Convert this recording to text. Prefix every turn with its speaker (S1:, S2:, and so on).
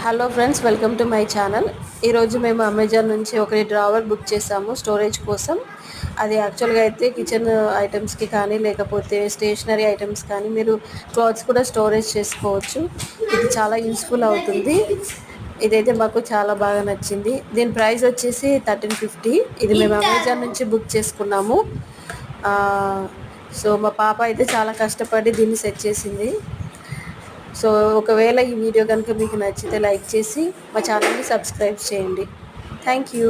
S1: Hello friends, welcome to my channel. ఈరోజు మేము Amazon నుంచి ఒక డ్రావర్ బుక్ చేసాము స్టోరేజ్ కోసం. అది యాక్చువల్గా అయితే కిచెన్ ఐటమ్స్కి కానీ లేకపోతే స్టేషనరీ ఐటమ్స్ కానీ మీరు క్లాత్స్ కూడా స్టోరేజ్ చేసుకోవచ్చు. ఇది చాలా యూస్ఫుల్ అవుతుంది. ఇదైతే మాకు చాలా బాగా నచ్చింది. దీని ప్రైస్ వచ్చేసి 1350. ఇది మేము అమెజాన్ నుంచి బుక్ చేసుకున్నాము. సో మా పాప అయితే చాలా కష్టపడి దీన్ని సెట్ చేసింది. సో ఒకవేళ ఈ వీడియో కనుక మీకు నచ్చితే లైక్ చేసి మా ఛానల్ని సబ్స్క్రైబ్ చేయండి. Thank you.